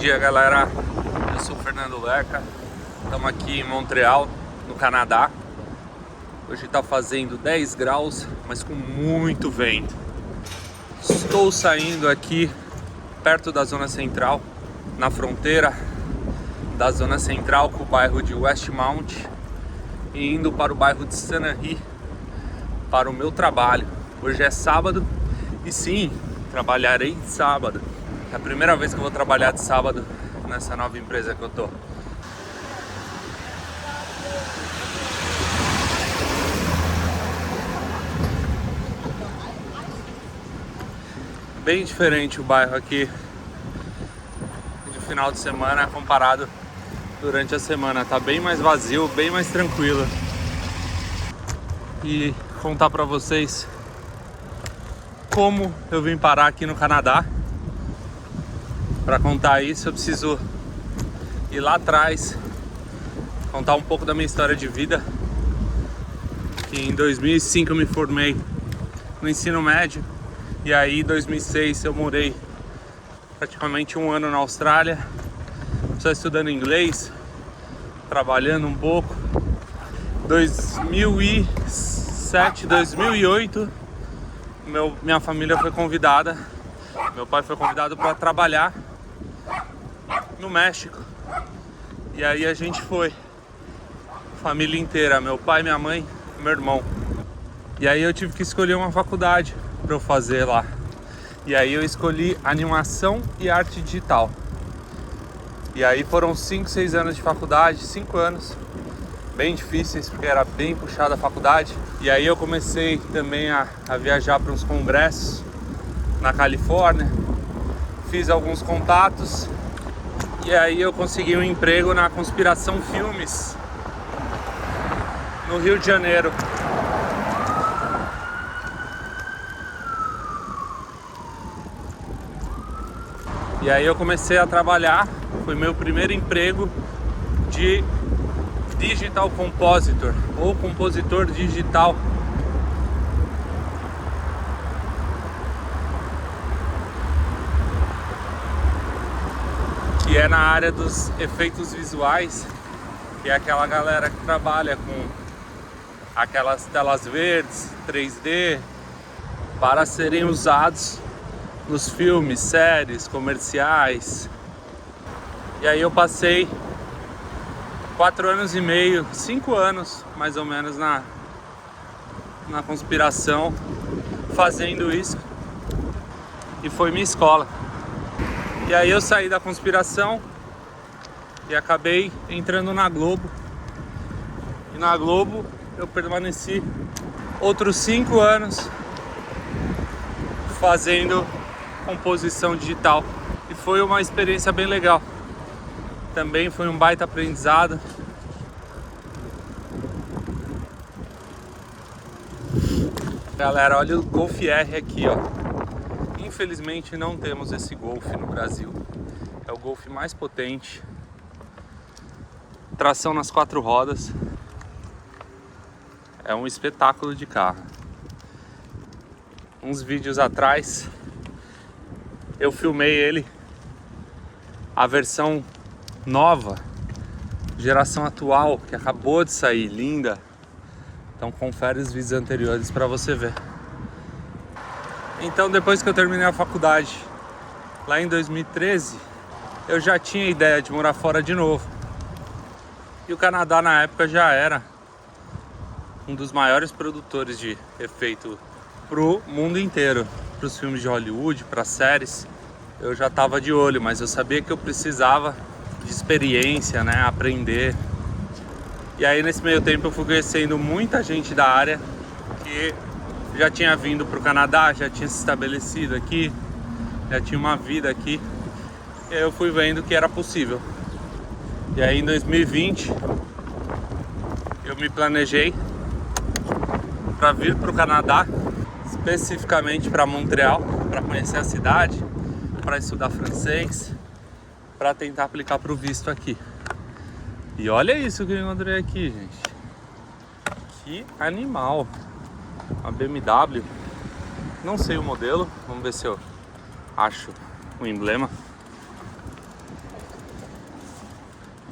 dia, galera. Eu sou o Fernando Lerca. Estamos aqui em Montreal, no Canadá. Hoje está fazendo 10 graus, mas com muito vento. Estou saindo aqui perto da zona central, na fronteira da zona central com o bairro de Westmount, e indo para o bairro de Saint-Henri para o meu trabalho. Hoje é sábado e sim, trabalharei sábado. É a primeira vez que eu vou trabalhar de sábado nessa nova empresa que eu tô. Bem diferente o bairro aqui de final de semana comparado durante a semana. Tá bem mais vazio, bem mais tranquilo. E contar pra vocês como eu vim parar aqui no Canadá. Para contar isso, eu preciso ir lá atrás, contar um pouco da minha história de vida. Que em 2005 eu me formei no ensino médio, e aí em 2006 eu morei praticamente um ano na Austrália, só estudando inglês, trabalhando um pouco. 2007, 2008, minha família foi convidada, meu pai foi convidado para trabalhar no México. E aí a gente foi, família inteira, meu pai, minha mãe e meu irmão. E aí eu tive que escolher uma faculdade para eu fazer lá. E aí eu escolhi animação e arte digital. E aí foram 5, 6 anos de faculdade, 5 anos bem difíceis, porque era bem puxada a faculdade. E aí eu comecei também a viajar para uns congressos na Califórnia, fiz alguns contatos, e aí eu consegui um emprego na Conspiração Filmes, no Rio de Janeiro. E aí eu comecei a trabalhar, foi meu primeiro emprego de Digital Compositor, ou compositor digital. Que é na área dos efeitos visuais, que é aquela galera que trabalha com aquelas telas verdes, 3D, para serem usados nos filmes, séries, comerciais. E aí eu passei 4 anos e meio, 5 anos mais ou menos na Conspiração, fazendo isso, e foi minha escola. E aí eu saí da Conspiração e acabei entrando na Globo. E na Globo eu permaneci outros 5 anos fazendo composição digital. E foi uma experiência bem legal. Também foi um baita aprendizado. Galera, olha o Golf R aqui, ó. Infelizmente não temos esse Golf no Brasil. É o Golf mais potente. Tração nas 4 rodas. É um espetáculo de carro. Uns vídeos atrás eu filmei ele, a versão nova, geração atual, que acabou de sair, linda. Então confere os vídeos anteriores para você ver. Então, depois que eu terminei a faculdade, lá em 2013, eu já tinha a ideia de morar fora de novo. E o Canadá na época já era um dos maiores produtores de efeito pro mundo inteiro, para os filmes de Hollywood, para séries. Eu já estava de olho, mas eu sabia que eu precisava de experiência, né, aprender. E aí nesse meio tempo eu fui conhecendo muita gente da área que já tinha vindo para o Canadá, já tinha se estabelecido aqui, já tinha uma vida aqui. E aí eu fui vendo que era possível. E aí em 2020 eu me planejei para vir para o Canadá, especificamente para Montreal, para conhecer a cidade, para estudar francês, para tentar aplicar para o visto aqui. E olha isso que eu encontrei aqui, gente. Que animal! Uma BMW. Não sei o modelo. Vamos ver se eu acho o emblema.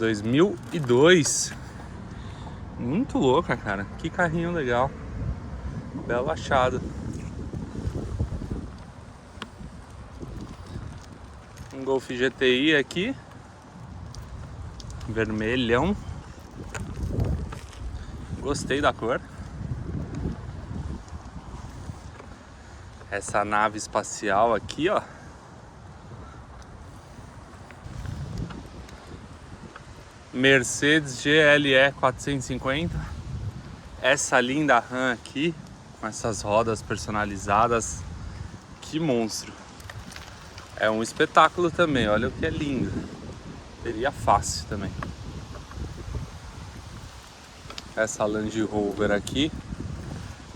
2002. Muito louca, cara. Que carrinho legal. Belo achado. Um Golf GTI aqui. Vermelhão. Gostei da cor. Essa nave espacial aqui, ó. Mercedes GLE 450. Essa linda RAM aqui, com essas rodas personalizadas. Que monstro. É um espetáculo também, olha o que é lindo. Teria fácil também. Essa Land Rover aqui,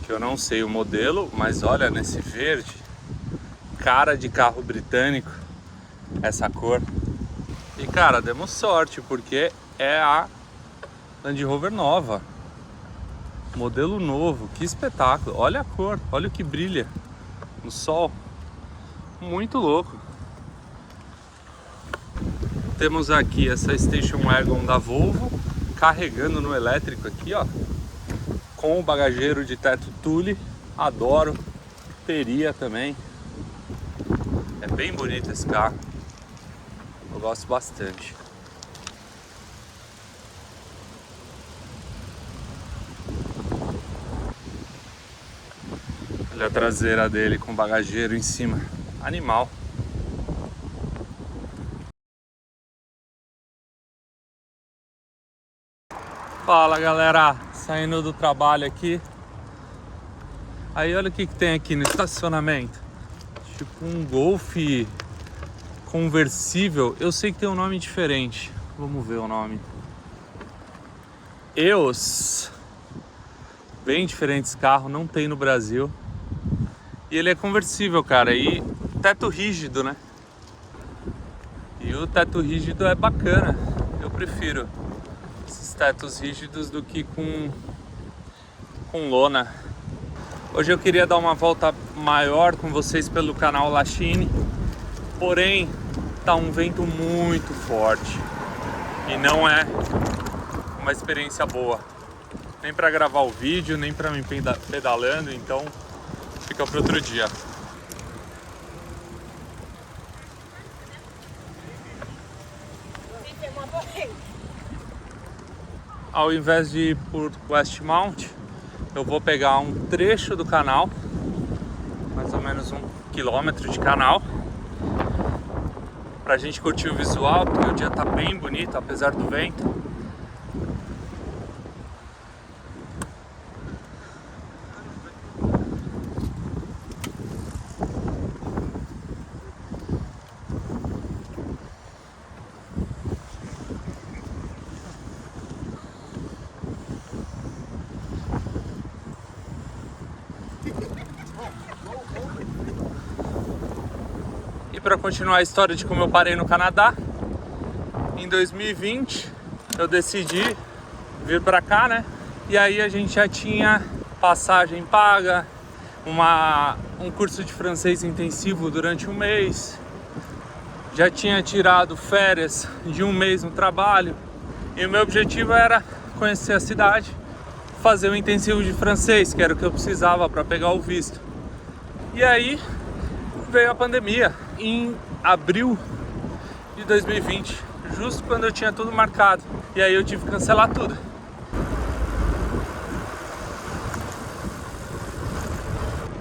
que eu não sei o modelo, mas olha nesse verde. Cara de carro britânico, essa cor. E cara, demos sorte, porque é a Land Rover nova. Modelo novo, que espetáculo. Olha a cor, olha o que brilha no sol. Muito louco. Temos aqui essa Station Wagon da Volvo, carregando no elétrico aqui, ó. Com o bagageiro de teto tule. Adoro. Teria também. É bem bonito esse carro. Eu gosto bastante. Olha a traseira dele com bagageiro em cima. Animal. Fala galera, saindo do trabalho aqui. Aí olha o que tem aqui no estacionamento. Tipo um Golf conversível. Eu sei que tem um nome diferente. Vamos ver o nome. EOS. Bem diferente esse carro, não tem no Brasil. E ele é conversível, cara. E teto rígido, né? E o teto rígido é bacana. Eu prefiro esses tetos rígidos do que com lona. Hoje eu queria dar uma volta maior com vocês pelo canal Lachine. Porém, tá um vento muito forte. E não é uma experiência boa. Nem para gravar o vídeo, nem para mim pedalando. Então, fica para outro dia. Ao invés de ir por Westmount, eu vou pegar um trecho do canal, mais ou menos 1 quilômetro de canal, pra gente curtir o visual, porque o dia tá bem bonito, apesar do vento. Para continuar a história de como eu parei no Canadá, em 2020 eu decidi vir para cá, né? E aí a gente já tinha passagem paga, um curso de francês intensivo durante um mês, já tinha tirado férias de um mês no trabalho, e o meu objetivo era conhecer a cidade, fazer um intensivo de francês, que era o que eu precisava para pegar o visto. E aí veio a pandemia em abril de 2020, justo quando eu tinha tudo marcado, e aí eu tive que cancelar tudo.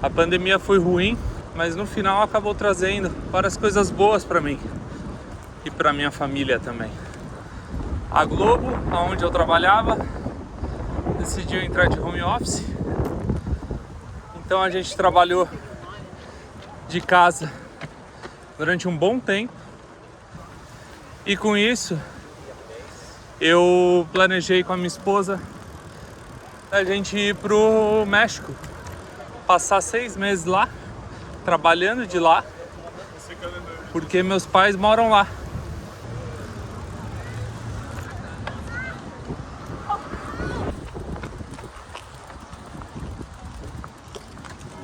A pandemia foi ruim, mas no final acabou trazendo várias coisas boas para mim e para minha família também. A Globo, onde eu trabalhava, decidiu entrar de home office, então a gente trabalhou de casa durante um bom tempo, e com isso eu planejei com a minha esposa a gente ir pro México, passar 6 meses lá, trabalhando de lá, porque meus pais moram lá.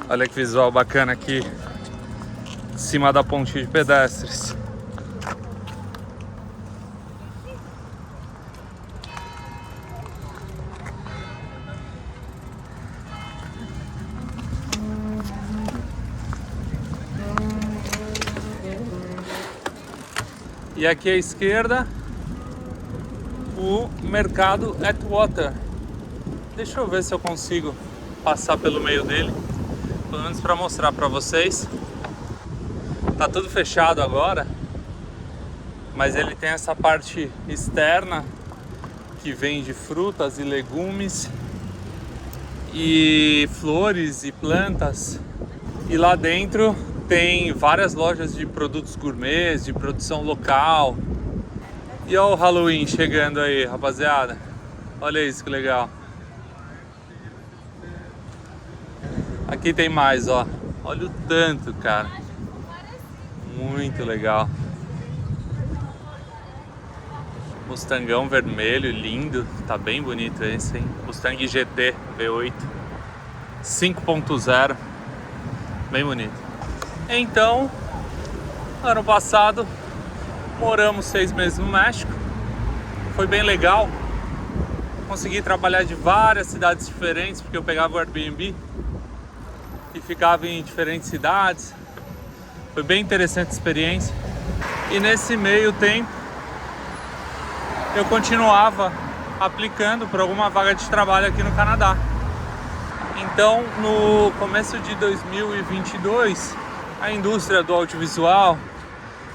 Olha que visual bacana aqui em cima da ponte de pedestres. E aqui à esquerda, o mercado Atwater. Deixa eu ver se eu consigo passar pelo meio dele, pelo menos para mostrar para vocês. Tá tudo fechado agora, mas ele tem essa parte externa que vende frutas e legumes e flores e plantas. E lá dentro tem várias lojas de produtos gourmets, de produção local. E olha o Halloween chegando aí, rapaziada. Olha isso que legal. Aqui tem mais, ó. Olha o tanto, cara. Muito legal. Mustangão vermelho, lindo. Tá bem bonito esse, hein? Mustang GT V8 5.0. Bem bonito. Então, ano passado, moramos 6 meses no México. Foi bem legal. Consegui trabalhar de várias cidades diferentes, porque eu pegava o Airbnb e ficava em diferentes cidades. Foi bem interessante a experiência. E nesse meio tempo eu continuava aplicando para alguma vaga de trabalho aqui no Canadá. Então, no começo de 2022, a indústria do audiovisual,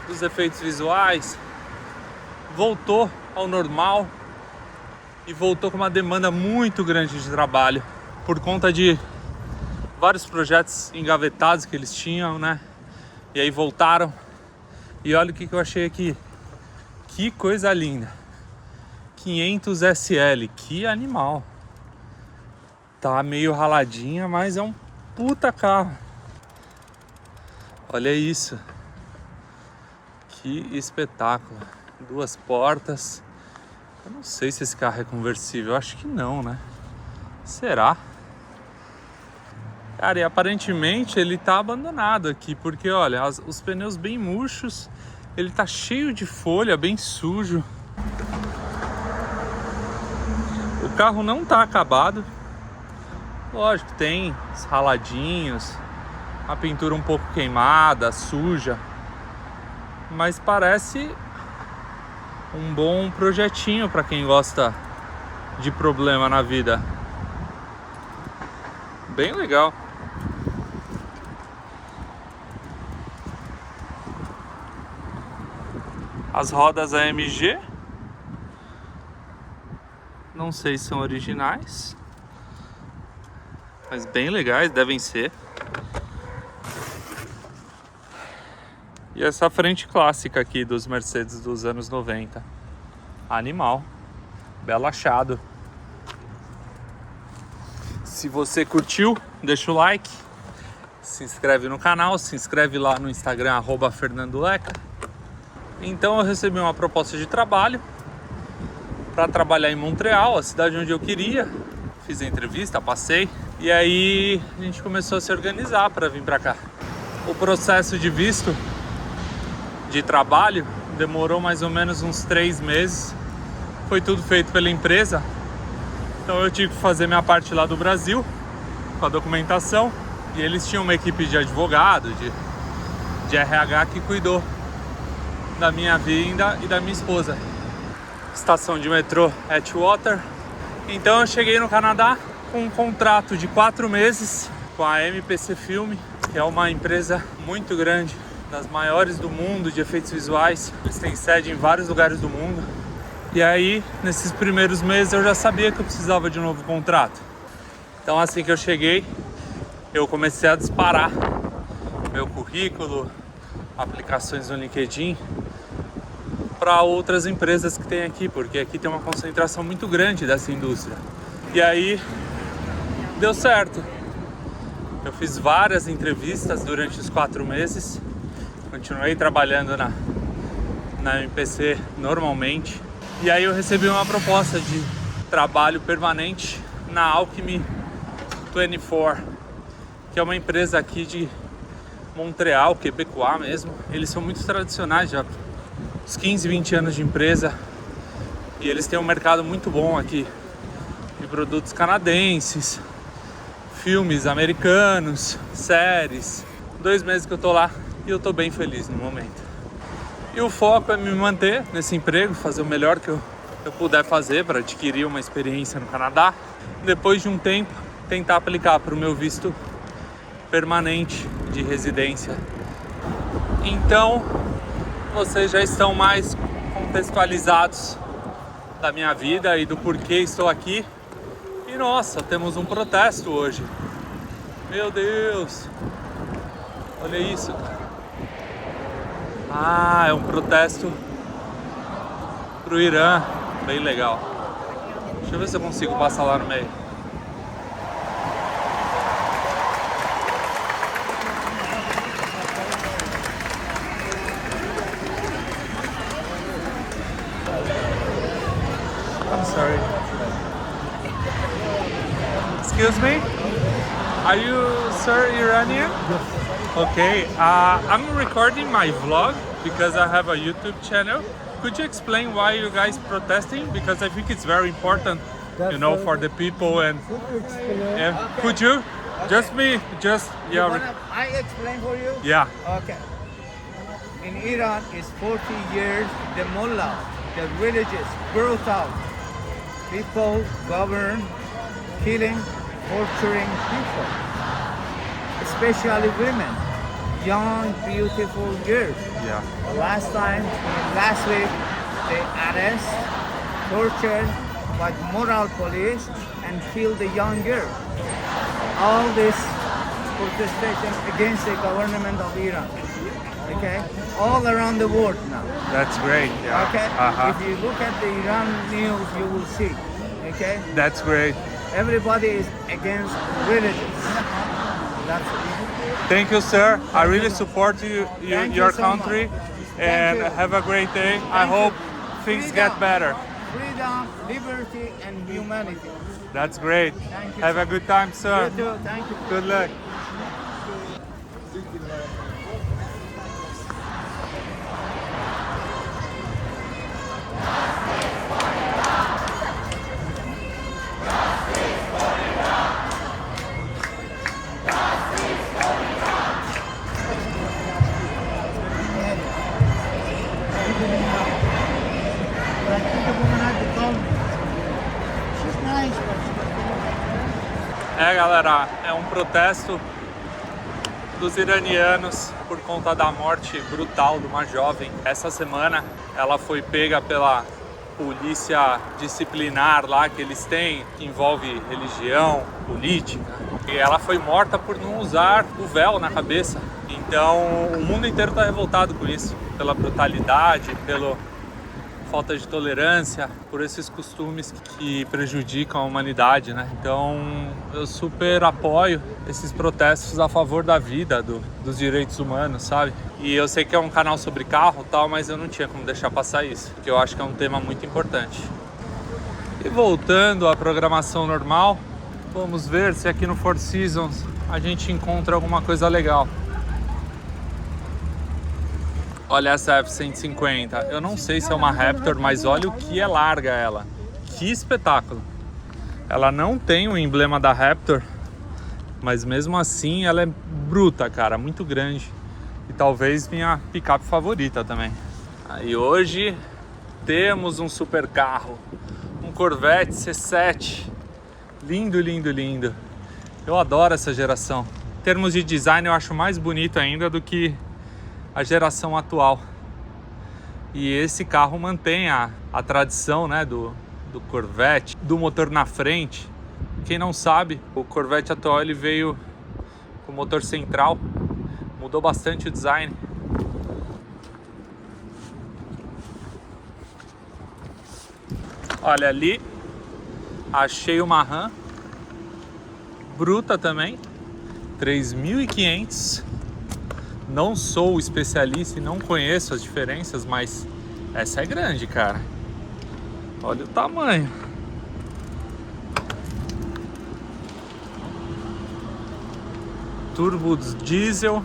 dos efeitos visuais, voltou ao normal e voltou com uma demanda muito grande de trabalho por conta de vários projetos engavetados que eles tinham, né? E aí voltaram. E olha o que eu achei aqui. Que coisa linda. 500 SL, que animal. Tá meio raladinha, mas é um puta carro. Olha isso. Que espetáculo. 2 portas. Eu não sei se esse carro é conversível. Eu acho que não, né? Será? Cara, e aparentemente ele tá abandonado aqui, porque olha, os pneus bem murchos, ele tá cheio de folha, bem sujo. O carro não tá acabado. Lógico, tem os raladinhos, a pintura um pouco queimada, suja, mas parece um bom projetinho para quem gosta de problema na vida. Bem legal. As rodas AMG, não sei se são originais, mas bem legais, devem ser. E essa frente clássica aqui dos Mercedes dos anos 90. Animal, belo achado. Se você curtiu, deixa o like, se inscreve no canal, se inscreve lá no Instagram, @FernandoLeca. Então eu recebi uma proposta de trabalho para trabalhar em Montreal, a cidade onde eu queria. Fiz a entrevista, passei, e aí a gente começou a se organizar para vir para cá. O processo de visto de trabalho demorou mais ou menos uns 3 meses. Foi tudo feito pela empresa. Então eu tive que fazer minha parte lá do Brasil com a documentação, e eles tinham uma equipe de advogado, de RH que cuidou da minha vinda e da minha esposa. Estação de metrô Atwater. Então eu cheguei no Canadá com um contrato de 4 meses com a MPC Film, que é uma empresa muito grande, das maiores do mundo de efeitos visuais. Eles têm sede em vários lugares do mundo. E aí, nesses primeiros meses, eu já sabia que eu precisava de um novo contrato. Então, assim que eu cheguei, eu comecei a disparar meu currículo, aplicações no LinkedIn, para outras empresas que tem aqui, porque aqui tem uma concentração muito grande dessa indústria. E aí, deu certo. Eu fiz várias entrevistas durante os 4 meses, continuei trabalhando na MPC normalmente. E aí eu recebi uma proposta de trabalho permanente na Alchemy 24, que é uma empresa aqui de Montreal, quebecois mesmo. Eles são muito tradicionais, já uns 15, 20 anos de empresa, e eles têm um mercado muito bom aqui de produtos canadenses, filmes americanos, séries. 2 meses que eu tô lá e eu tô bem feliz no momento. E o foco é me manter nesse emprego, fazer o melhor que eu puder fazer para adquirir uma experiência no Canadá. Depois de um tempo, tentar aplicar para o meu visto permanente de residência. Então, vocês já estão mais contextualizados da minha vida e do porquê estou aqui. E nossa, temos um protesto hoje. Meu Deus! Olha isso, cara. Ah, é um protesto pro Irã. Bem legal. Deixa eu ver se eu consigo passar lá no meio. I'm sorry. Excuse me? Are you, sir, Iranian? Okay, I'm recording my vlog because I have a YouTube channel. Could you explain why you guys protesting? Because I think it's very important, you know, for the people. And could you just yeah. I explain for you? Yeah. Okay. In Iran, it's 40 years the mullah, the religious, brutal people govern, killing, torturing people, especially women, young, beautiful girls. Yeah. Last week, they arrest, tortured by moral police and killed the young girl. All this protestation against the government of Iran. Okay, all around the world now. That's great. Yeah. Okay, Uh-huh. if you look at the Iran news, you will see. Okay, That's great. everybody is against religions. That's it. Thank you, sir. I really support Thank your you so country, much. and Thank you. have a great day. I Thank hope you. things Freedom. get better. Freedom, liberty, and humanity. That's great. Thank you, Have a sir. good time, sir. You too. Thank you. Good luck. É, galera, é um protesto dos iranianos por conta da morte brutal de uma jovem. Essa semana ela foi pega pela polícia disciplinar lá que eles têm, que envolve religião, política. E ela foi morta por não usar o véu na cabeça. Então o mundo inteiro está revoltado com isso, pela brutalidade, pela falta de tolerância, por esses costumes que prejudicam a humanidade, né? Então eu super apoio esses protestos a favor da vida, dos direitos humanos, sabe? E eu sei que é um canal sobre carro e tal, mas eu não tinha como deixar passar isso, porque eu acho que é um tema muito importante. E voltando à programação normal, vamos ver se aqui no Four Seasons a gente encontra alguma coisa legal. Olha essa F-150, eu não sei se é uma Raptor, mas olha o que é larga ela. Que espetáculo! Ela não tem o emblema da Raptor, mas mesmo assim ela é bruta, cara, muito grande. E talvez minha picape favorita também. Aí hoje temos um super carro, um Corvette C7. Lindo, lindo, lindo. Eu adoro essa geração. Em termos de design eu acho mais bonito ainda do que a geração atual. E esse carro mantém a tradição, né, do Corvette, do motor na frente. Quem não sabe, o Corvette atual ele veio com motor central, mudou bastante o design. Olha ali, achei uma RAM bruta também, 3.500. Não sou especialista e não conheço as diferenças, mas essa é grande, cara. Olha o tamanho. Turbo diesel.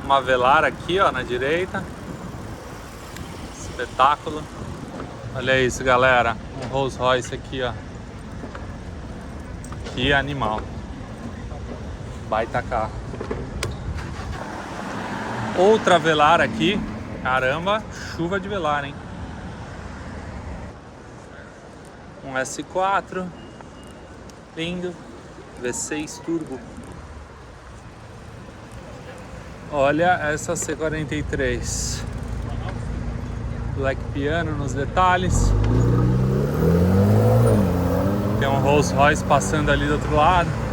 Uma Velar aqui, ó, na direita. Espetáculo. Olha isso, galera. Um Rolls Royce aqui, ó. Que animal. Baita carro. Outra Velar aqui, Caramba, chuva de velar, hein? Um S4, lindo, V6 turbo. Olha essa C43, Black Piano nos detalhes. Tem um Rolls Royce passando ali do outro lado.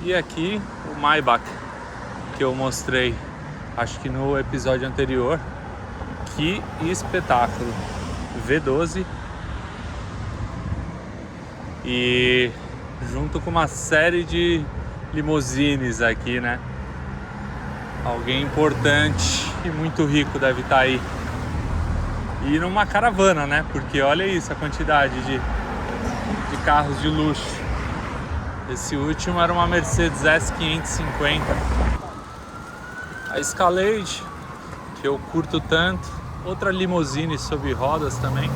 E aqui o Maybach, que eu mostrei, acho que no episódio anterior. Que espetáculo! V12. E junto com uma série de limousines aqui, né? Alguém importante e muito rico deve estar aí. E numa caravana, né? Porque olha isso, a quantidade de carros de luxo. Esse último era uma Mercedes S550. A Escalade, que eu curto tanto. Outra limousine sob rodas também.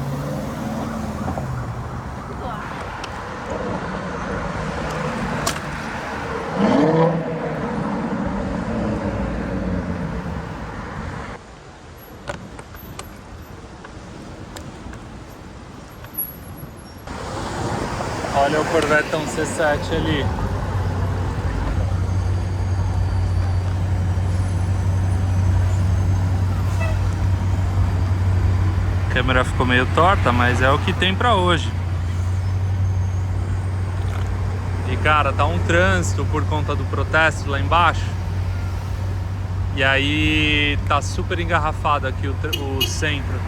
Olha o Corvetão C7 ali. A câmera ficou meio torta, mas é o que tem pra hoje. E cara, tá um trânsito por conta do protesto lá embaixo. E aí tá super engarrafado aqui o centro.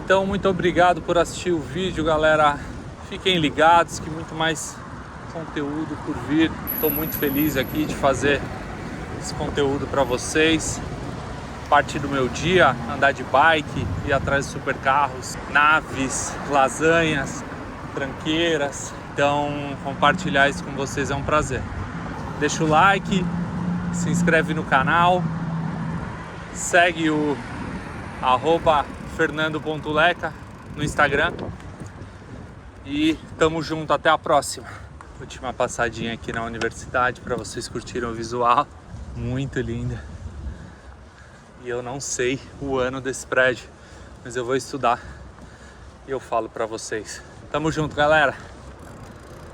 Então, muito obrigado por assistir o vídeo, galera. Fiquem ligados que muito mais conteúdo por vir. Estou muito feliz aqui de fazer esse conteúdo para vocês. Parte do meu dia, andar de bike, ir atrás de supercarros, naves, lasanhas, tranqueiras. Então, compartilhar isso com vocês é um prazer. Deixa o like, se inscreve no canal, segue o @fernando.leca no Instagram. E tamo junto, até a próxima. Última passadinha aqui na universidade para vocês curtirem o visual. Muito linda. E eu não sei o ano desse prédio, mas eu vou estudar e eu falo para vocês. Tamo junto, galera.